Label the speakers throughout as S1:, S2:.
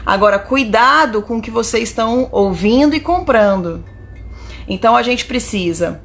S1: Agora, cuidado com o que vocês estão ouvindo e comprando. Então a gente precisa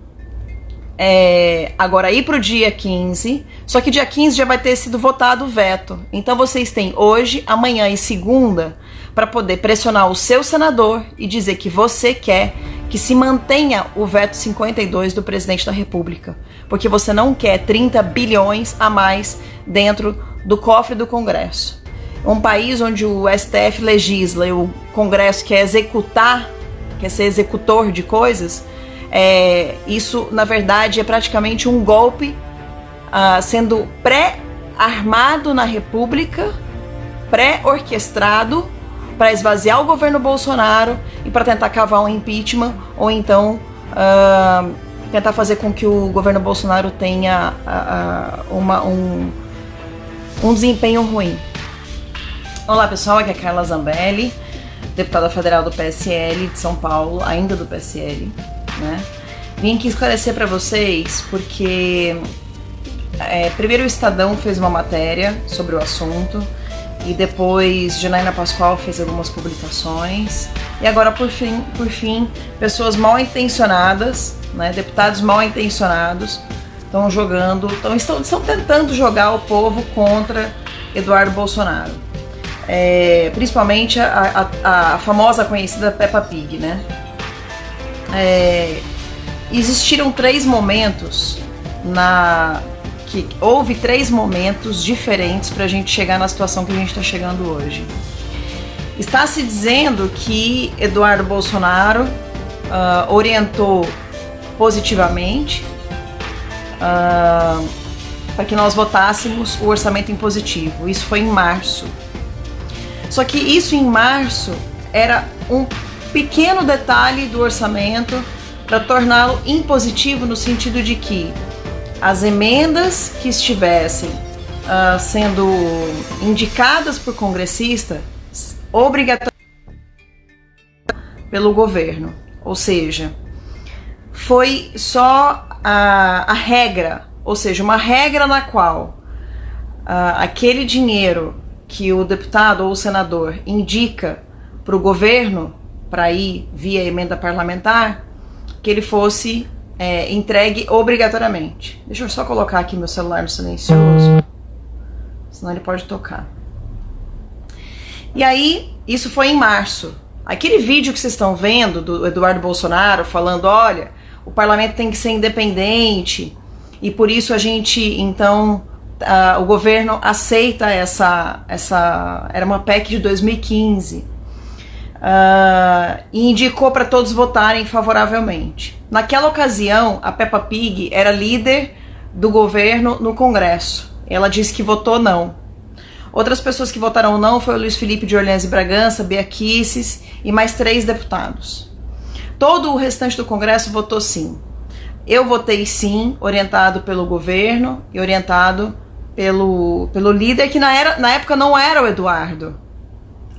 S1: agora ir para o dia 15, só que dia 15 já vai ter sido votado o veto. Então vocês têm hoje, amanhã e segunda para poder pressionar o seu senador e dizer que você quer que se mantenha o veto 52 do presidente da República, porque você não quer 30 bilhões a mais dentro do cofre do Congresso. Um país onde o STF legisla e o Congresso quer executar, quer ser executor de coisas, isso na verdade é praticamente um golpe sendo pré-armado na República, pré-orquestrado para esvaziar o governo Bolsonaro e para tentar cavar um impeachment ou então tentar fazer com que o governo Bolsonaro tenha um desempenho ruim. Olá pessoal, aqui é a Carla Zambelli, deputada federal do PSL de São Paulo, ainda do PSL, né? Vim aqui esclarecer para vocês porque primeiro o Estadão fez uma matéria sobre o assunto e depois Janaína Pascoal fez algumas publicações e agora por fim pessoas mal intencionadas, né, deputados mal intencionados estão tentando jogar o povo contra Eduardo Bolsonaro. Principalmente a famosa conhecida Peppa Pig, né? Existiram três momentos houve três momentos diferentes para a gente chegar na situação que a gente está chegando hoje. Está se dizendo que Eduardo Bolsonaro orientou positivamente para que nós votássemos o orçamento impositivo. Isso foi em março. Só que isso em março era um pequeno detalhe do orçamento para torná-lo impositivo no sentido de que as emendas que estivessem sendo indicadas por congressista obrigatoriamente pelo governo, ou seja, foi só a regra, ou seja, uma regra na qual aquele dinheiro que o deputado ou o senador indica para o governo para ir via emenda parlamentar, que ele fosse entregue obrigatoriamente. Deixa eu só colocar aqui meu celular no silencioso, senão ele pode tocar. E aí, isso foi em março. Aquele vídeo que vocês estão vendo do Eduardo Bolsonaro falando, olha, o parlamento tem que ser independente e por isso a gente, então, o governo aceita essa era uma PEC de 2015 e indicou para todos votarem favoravelmente. Naquela ocasião, a Peppa Pig era líder do governo no Congresso. Ela disse que votou não. Outras pessoas que votaram não foi o Luiz Felipe de Orleans e Bragança, Bia Kicis e mais 3 deputados. Todo o restante do Congresso votou sim. Eu votei sim, orientado pelo governo e orientado pelo líder, que na época não era o Eduardo.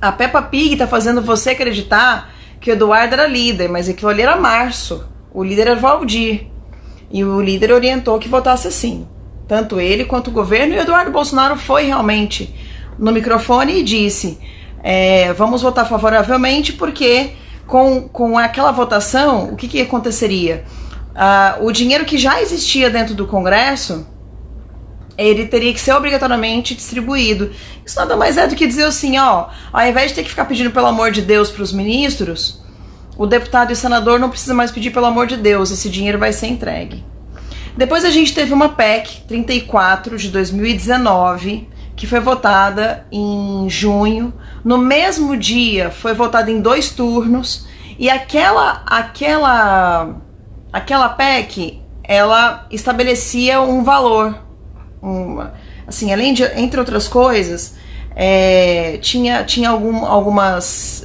S1: A Peppa Pig está fazendo você acreditar que o Eduardo era líder, mas aquilo ali era março. O líder era Valdir. E o líder orientou que votasse assim. Tanto ele quanto o governo. E o Eduardo Bolsonaro foi realmente no microfone e disse: vamos votar favoravelmente, porque com aquela votação, o que aconteceria? O dinheiro que já existia dentro do Congresso, ele teria que ser obrigatoriamente distribuído. Isso nada mais é do que dizer assim, ao invés de ter que ficar pedindo pelo amor de Deus para os ministros, o deputado e o senador não precisa mais pedir pelo amor de Deus, esse dinheiro vai ser entregue. Depois a gente teve uma PEC 34 de 2019, que foi votada em junho. No mesmo dia foi votada em 2 turnos, e aquela PEC, ela estabelecia um valor. Assim, além de, entre outras coisas, tinha algumas,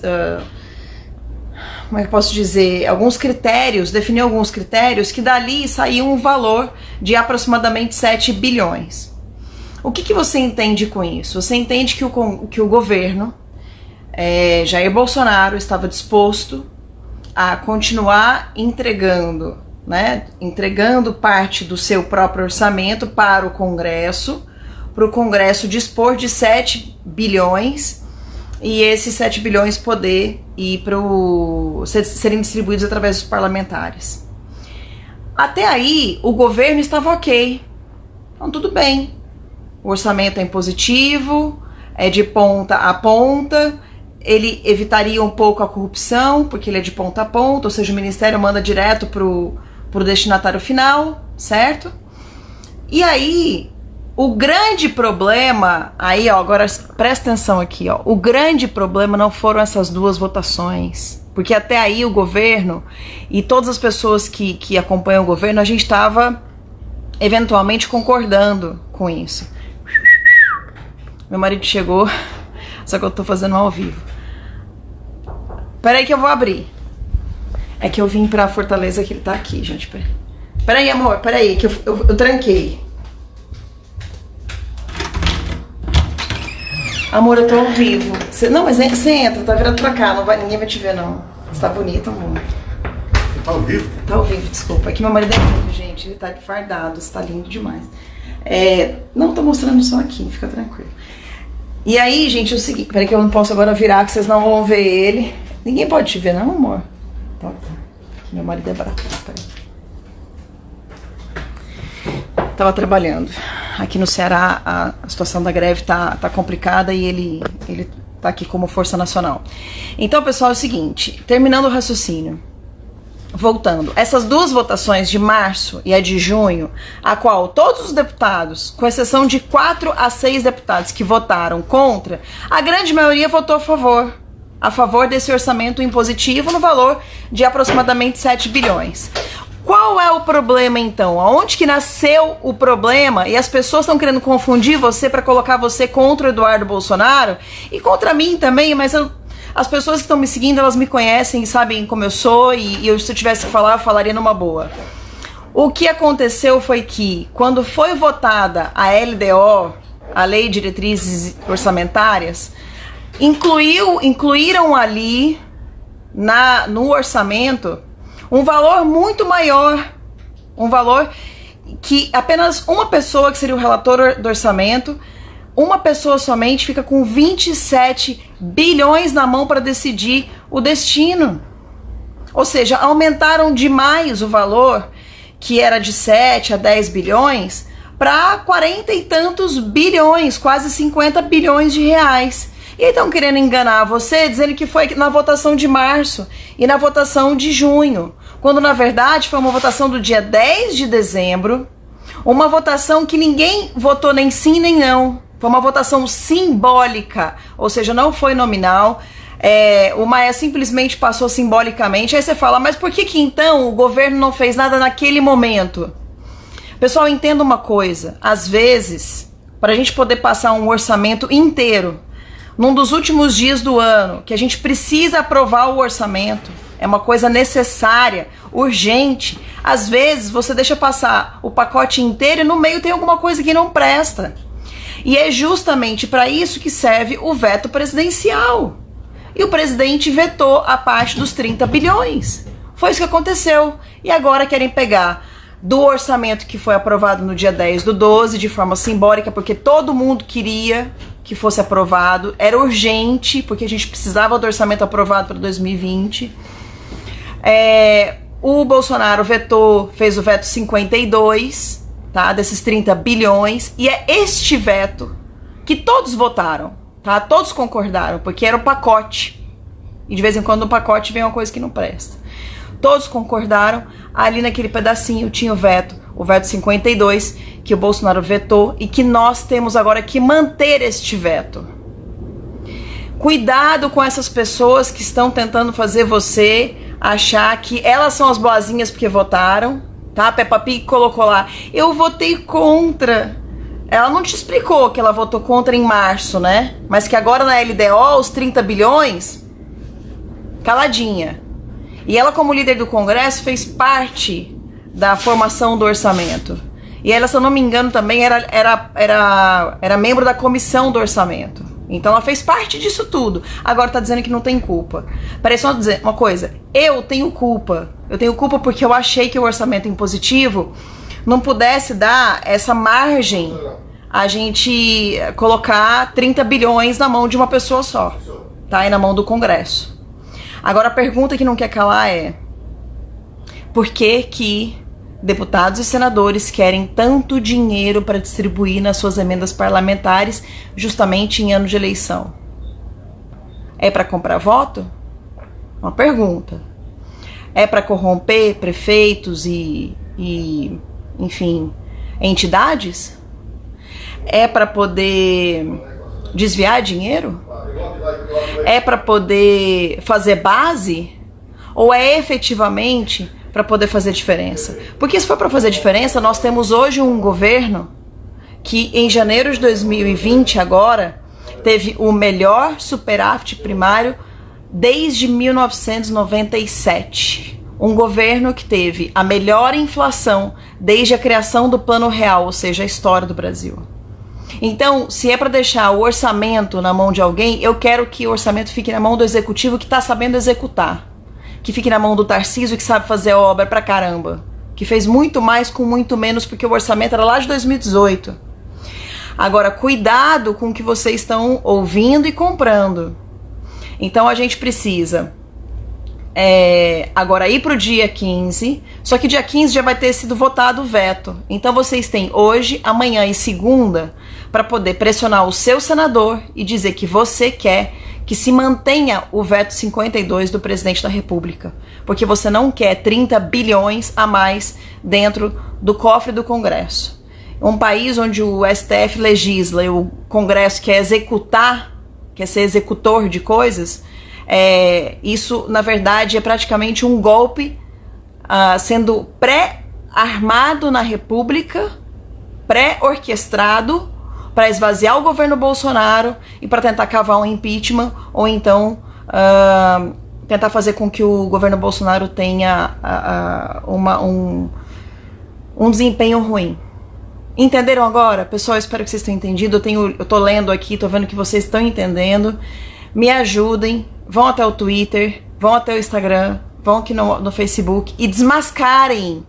S1: como é que eu posso dizer, alguns critérios, definiu alguns critérios que dali saía um valor de aproximadamente 7 bilhões. O que você entende com isso? Você entende que o governo, Jair Bolsonaro, estava disposto a continuar entregando parte do seu próprio orçamento para o Congresso dispor de 7 bilhões e esses 7 bilhões poder ir serem distribuídos através dos parlamentares. Até aí, o governo estava ok. Então, tudo bem. O orçamento é impositivo, é de ponta a ponta, ele evitaria um pouco a corrupção, porque ele é de ponta a ponta, ou seja, o ministério manda direto pro destinatário final, certo? E aí, o grande problema, aí ó, agora presta atenção aqui, ó, o grande problema não foram essas duas votações, porque até aí o governo e todas as pessoas que acompanham o governo, a gente estava eventualmente concordando com isso. Meu marido chegou, só que eu tô fazendo ao vivo. Peraí que eu vou abrir. É que eu vim pra Fortaleza, que ele tá aqui, gente. Peraí, amor, peraí, que eu tranquei. Amor, eu tô ao vivo. Não, mas você entra, tá virado pra cá, ninguém vai te ver, não. Você tá bonito, amor.
S2: Tá ao vivo?
S1: Tá ao vivo, desculpa. É que meu marido é lindo, gente. Ele tá de fardado, você tá lindo demais. Não, tô mostrando só aqui, fica tranquilo. E aí, gente, é o seguinte. Peraí que eu não posso agora virar, que vocês não vão ver ele. Ninguém pode te ver, não, amor? Tá. Meu marido é bravo. Tava trabalhando. Aqui no Ceará a situação da greve tá complicada e ele tá aqui como força nacional. Então, pessoal, é o seguinte, terminando o raciocínio, voltando, essas duas votações de março e a de junho, a qual todos os deputados, com exceção de 4 a 6 deputados que votaram contra, a grande maioria votou a favor desse orçamento impositivo no valor de aproximadamente 7 bilhões. Qual é o problema, então? Aonde que nasceu o problema? E as pessoas estão querendo confundir você para colocar você contra o Eduardo Bolsonaro e contra mim também, mas as pessoas que estão me seguindo, elas me conhecem e sabem como eu sou e se eu tivesse que falar, eu falaria numa boa. O que aconteceu foi que, quando foi votada a LDO, a Lei de Diretrizes Orçamentárias, incluíram ali no orçamento um valor muito maior, um valor que apenas uma pessoa, que seria o relator do orçamento, uma pessoa somente fica com 27 bilhões na mão para decidir o destino. Ou seja, aumentaram demais o valor, que era de 7 a 10 bilhões, para 40 e tantos bilhões, quase 50 bilhões de reais. E estão querendo enganar você, dizendo que foi na votação de março e na votação de junho, quando na verdade foi uma votação do dia 10 de dezembro, uma votação que ninguém votou nem sim nem não, foi uma votação simbólica, ou seja, não foi nominal, o Maia simplesmente passou simbolicamente. Aí você fala, mas por que então o governo não fez nada naquele momento? Pessoal, entenda uma coisa, às vezes, para a gente poder passar um orçamento inteiro, num dos últimos dias do ano, que a gente precisa aprovar o orçamento, é uma coisa necessária, urgente. Às vezes você deixa passar o pacote inteiro e no meio tem alguma coisa que não presta. E é justamente para isso que serve o veto presidencial. E o presidente vetou a parte dos 30 bilhões. Foi isso que aconteceu. E agora querem pegar do orçamento que foi aprovado no dia 10/12, de forma simbólica, porque todo mundo queria que fosse aprovado, era urgente, porque a gente precisava do orçamento aprovado para 2020. O Bolsonaro fez o veto 52, tá, desses 30 bilhões, e é este veto que todos votaram, tá, todos concordaram, porque era o pacote, e de vez em quando no pacote vem uma coisa que não presta. Todos concordaram, ali naquele pedacinho tinha o veto 52, que o Bolsonaro vetou e que nós temos agora que manter este veto. Cuidado com essas pessoas que estão tentando fazer você achar que elas são as boazinhas porque votaram, tá? A Peppa Pig colocou lá, eu votei contra. Ela não te explicou que ela votou contra em março, né? Mas que agora na LDO, os 30 bilhões, caladinha. E ela, como líder do Congresso, fez parte da formação do orçamento. E ela, se eu não me engano, também era membro da comissão do orçamento. Então ela fez parte disso tudo. Agora tá dizendo que não tem culpa. Peraí, só dizer uma coisa. Eu tenho culpa. Eu tenho culpa porque eu achei que o orçamento impositivo não pudesse dar essa margem a gente colocar 30 bilhões na mão de uma pessoa só. tá aí na mão do Congresso. Agora a pergunta que não quer calar é: por que que deputados e senadores querem tanto dinheiro para distribuir nas suas emendas parlamentares justamente em ano de eleição? É para comprar voto? Uma pergunta. É para corromper prefeitos e, enfim, entidades? É para poder desviar dinheiro? É para poder fazer base? Ou é efetivamente para poder fazer diferença? Porque se for para fazer diferença, nós temos hoje um governo que em janeiro de 2020 agora teve o melhor superávit primário desde 1997. Um governo que teve a melhor inflação desde a criação do Plano Real, ou seja, a história do Brasil. Então, se é para deixar o orçamento na mão de alguém, eu quero que o orçamento fique na mão do executivo que está sabendo executar. Que fique na mão do Tarcísio, que sabe fazer obra pra caramba. Que fez muito mais com muito menos, porque o orçamento era lá de 2018. Agora, cuidado com o que vocês estão ouvindo e comprando. Então, a gente precisa agora ir pro dia 15, só que dia 15 já vai ter sido votado o veto. Então, vocês têm hoje, amanhã e segunda para poder pressionar o seu senador e dizer que você quer que se mantenha o veto 52 do presidente da República, porque você não quer 30 bilhões a mais dentro do cofre do Congresso. Um país onde o STF legisla e o Congresso quer executar, quer ser executor de coisas, isso na verdade é praticamente um golpe sendo pré-armado na República, pré-orquestrado, para esvaziar o governo Bolsonaro e para tentar cavar um impeachment, ou então tentar fazer com que o governo Bolsonaro tenha um desempenho ruim. Entenderam agora? Pessoal, eu espero que vocês tenham entendido. Eu tô lendo aqui, tô vendo que vocês estão entendendo. Me ajudem, vão até o Twitter, vão até o Instagram, vão aqui no Facebook e desmascarem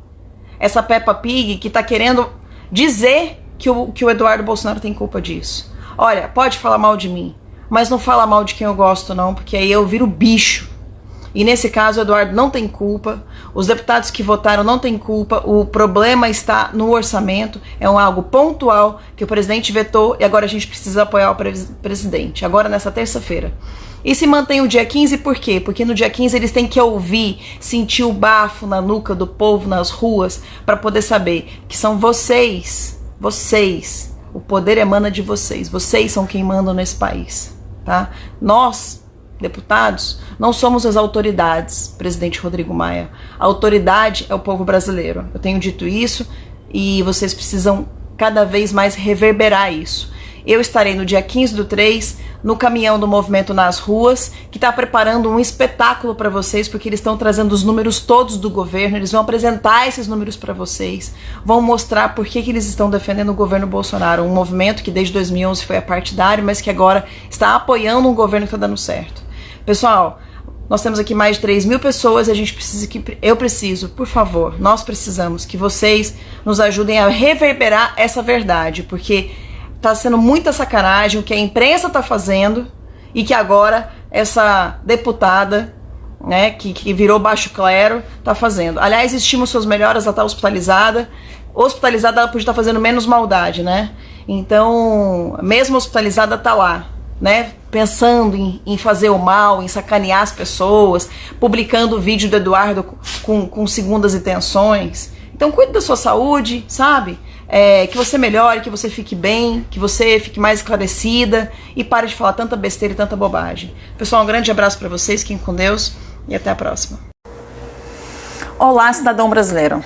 S1: essa Peppa Pig que tá querendo dizer que o Eduardo Bolsonaro tem culpa disso. Olha, pode falar mal de mim, mas não fala mal de quem eu gosto não, porque aí eu viro bicho. E nesse caso o Eduardo não tem culpa, os deputados que votaram não têm culpa, o problema está no orçamento, é algo pontual que o presidente vetou e agora a gente precisa apoiar o presidente, agora nessa terça-feira. E se mantém o dia 15 por quê? Porque no dia 15 eles têm que ouvir, sentir o bafo na nuca do povo nas ruas para poder saber que são vocês, o poder emana de vocês são quem mandam nesse país, tá? Nós, deputados, não somos as autoridades, presidente Rodrigo Maia. A autoridade é o povo brasileiro. Eu tenho dito isso e vocês precisam cada vez mais reverberar isso. Eu estarei no dia 15/3 no caminhão do movimento nas ruas, que está preparando um espetáculo para vocês, porque eles estão trazendo os números todos do governo, eles vão apresentar esses números para vocês, vão mostrar por que eles estão defendendo o governo Bolsonaro, um movimento que desde 2011 foi apartidário, mas que agora está apoiando um governo que está dando certo. Pessoal, nós temos aqui mais de 3.000 pessoas e eu preciso, por favor, nós precisamos que vocês nos ajudem a reverberar essa verdade, porque tá sendo muita sacanagem o que a imprensa tá fazendo e que agora essa deputada, né, que virou baixo clero, tá fazendo. Aliás, estimam suas melhoras, ela tá hospitalizada. Hospitalizada ela podia estar fazendo menos maldade, né? Então, mesmo hospitalizada tá lá, né, pensando em fazer o mal, em sacanear as pessoas, publicando o vídeo do Eduardo com segundas intenções. Então, cuide da sua saúde, sabe? Que você melhore, que você fique bem, que você fique mais esclarecida e pare de falar tanta besteira e tanta bobagem. Pessoal, um grande abraço para vocês, fiquem com Deus e até a próxima. Olá, cidadão brasileiro.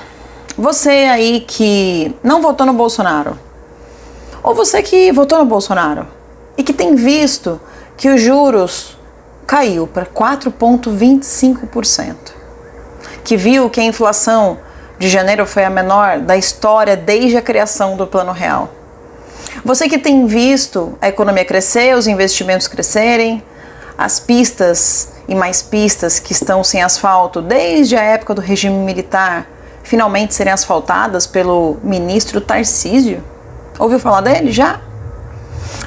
S1: Você aí que não votou no Bolsonaro, ou você que votou no Bolsonaro e que tem visto que os juros caiu para 4,25%, que viu que a inflação de janeiro foi a menor da história desde a criação do Plano Real. Você que tem visto a economia crescer, os investimentos crescerem, as pistas e mais pistas que estão sem asfalto desde a época do regime militar finalmente serem asfaltadas pelo ministro Tarcísio. Ouviu falar dele já?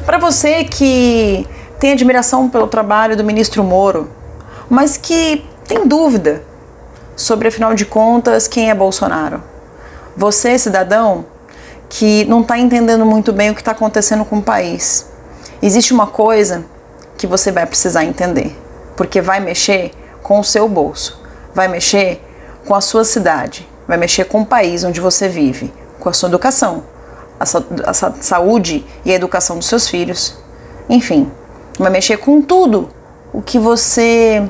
S1: Para você que tem admiração pelo trabalho do ministro Moro, mas que tem dúvida sobre, afinal de contas, quem é Bolsonaro. Você, cidadão, que não está entendendo muito bem o que está acontecendo com o país. Existe uma coisa que você vai precisar entender, porque vai mexer com o seu bolso, vai mexer com a sua cidade, vai mexer com o país onde você vive, com a sua educação, a saúde e a educação dos seus filhos, enfim, vai mexer com tudo o que você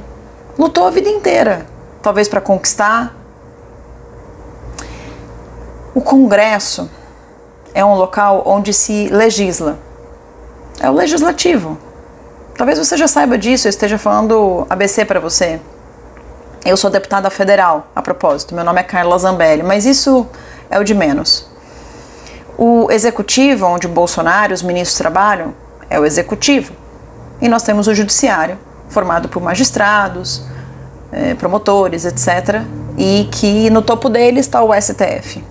S1: lutou a vida inteira, talvez para conquistar. O Congresso é um local onde se legisla, é o legislativo. Talvez você já saiba disso, eu esteja falando ABC para você. Eu sou deputada federal, a propósito, meu nome é Carla Zambelli, mas isso é o de menos. O executivo, onde o Bolsonaro e os ministros trabalham, é o executivo. E nós temos o judiciário, formado por magistrados, promotores, etc. E que no topo dele está o STF,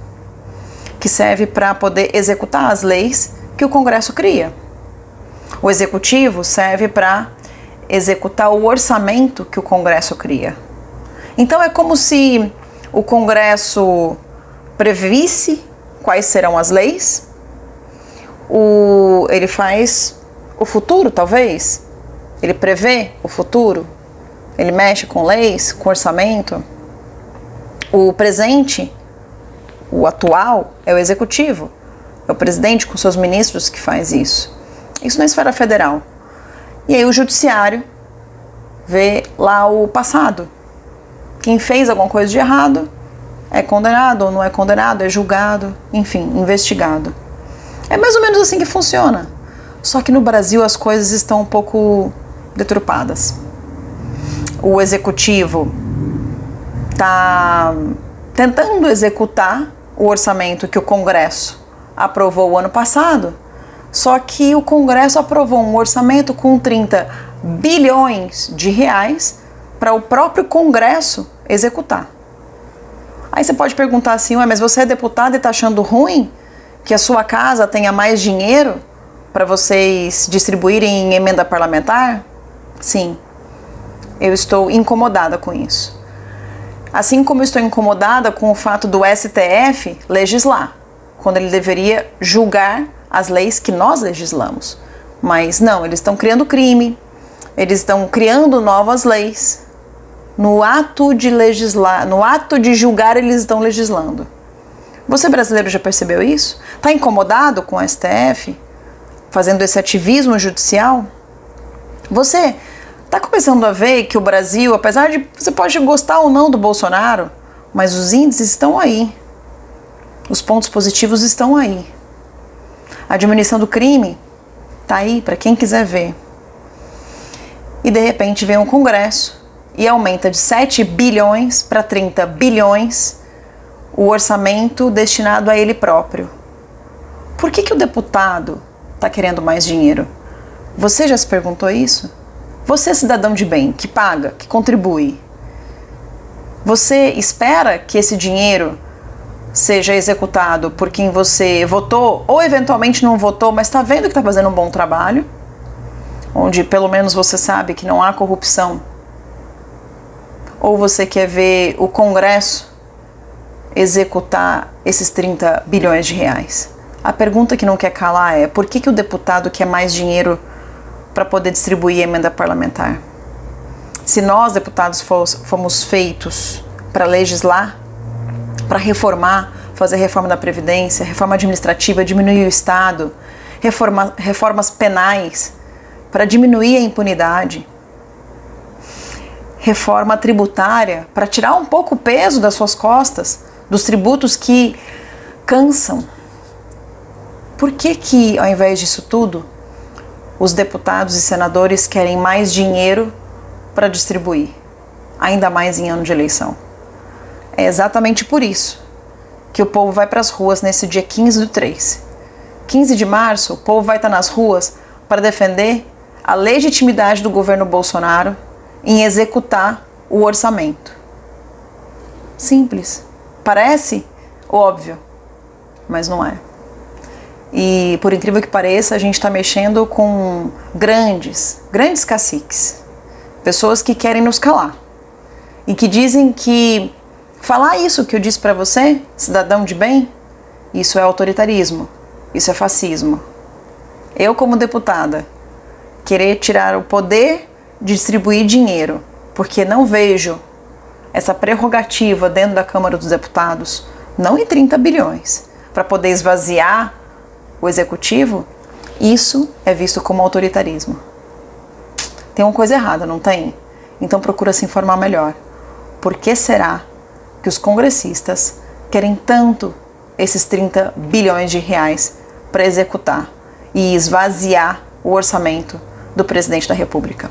S1: que serve para poder executar as leis que o Congresso cria. O executivo serve para executar o orçamento que o Congresso cria. Então é como se o Congresso previsse quais serão as leis, ele faz o futuro, talvez, ele prevê o futuro, ele mexe com leis, com orçamento. O presente, o atual, é o executivo, é o presidente com seus ministros que faz isso. Isso na esfera federal. E aí o judiciário vê lá o passado. Quem fez alguma coisa de errado é condenado ou não é condenado, é julgado, enfim, investigado. É mais ou menos assim que funciona. Só que no Brasil as coisas estão um pouco deturpadas. O executivo está tentando executar o orçamento que o Congresso aprovou o ano passado, só que o Congresso aprovou um orçamento com 30 bilhões de reais para o próprio Congresso executar. Aí você pode perguntar assim, mas você é deputado e está achando ruim que a sua casa tenha mais dinheiro para vocês distribuírem em emenda parlamentar? Sim, eu estou incomodada com isso. Assim como estou incomodada com o fato do STF legislar, quando ele deveria julgar as leis que nós legislamos. Mas não, eles estão criando crime, eles estão criando novas leis. No ato de legislar, no ato de julgar, eles estão legislando. Você brasileiro já percebeu isso? Está incomodado com o STF? Fazendo esse ativismo judicial? Você está começando a ver que o Brasil, apesar de você pode gostar ou não do Bolsonaro, mas os índices estão aí. Os pontos positivos estão aí. A diminuição do crime está aí para quem quiser ver. E de repente vem um Congresso e aumenta de 7 bilhões para 30 bilhões o orçamento destinado a ele próprio. Por que o deputado está querendo mais dinheiro? Você já se perguntou isso? Você, cidadão de bem, que paga, que contribui, você espera que esse dinheiro seja executado por quem você votou ou eventualmente não votou, mas está vendo que está fazendo um bom trabalho, onde pelo menos você sabe que não há corrupção? Ou você quer ver o Congresso executar esses 30 bilhões de reais? A pergunta que não quer calar é: por que o deputado quer mais dinheiro para poder distribuir a emenda parlamentar? Se nós, deputados, fomos feitos para legislar, para reformar, fazer reforma da Previdência, reforma administrativa, diminuir o Estado, reformas penais, para diminuir a impunidade, reforma tributária, para tirar um pouco o peso das suas costas, dos tributos que cansam. Por que, ao invés disso tudo, os deputados e senadores querem mais dinheiro para distribuir, ainda mais em ano de eleição? É exatamente por isso que o povo vai para as ruas nesse dia 15/3. 15 de março, o povo vai estar nas ruas para defender a legitimidade do governo Bolsonaro em executar o orçamento. Simples. Parece óbvio, mas não é. E, por incrível que pareça, a gente está mexendo com grandes caciques. Pessoas que querem nos calar. E que dizem que falar isso que eu disse para você, cidadão de bem, isso é autoritarismo, isso é fascismo. Eu, como deputada, querer tirar o poder de distribuir dinheiro, porque não vejo essa prerrogativa dentro da Câmara dos Deputados, não em 30 bilhões, para poder esvaziar o executivo, isso é visto como autoritarismo. Tem uma coisa errada, não tem? Então procura se informar melhor. Por que será que os congressistas querem tanto esses 30 bilhões de reais para executar e esvaziar o orçamento do presidente da República?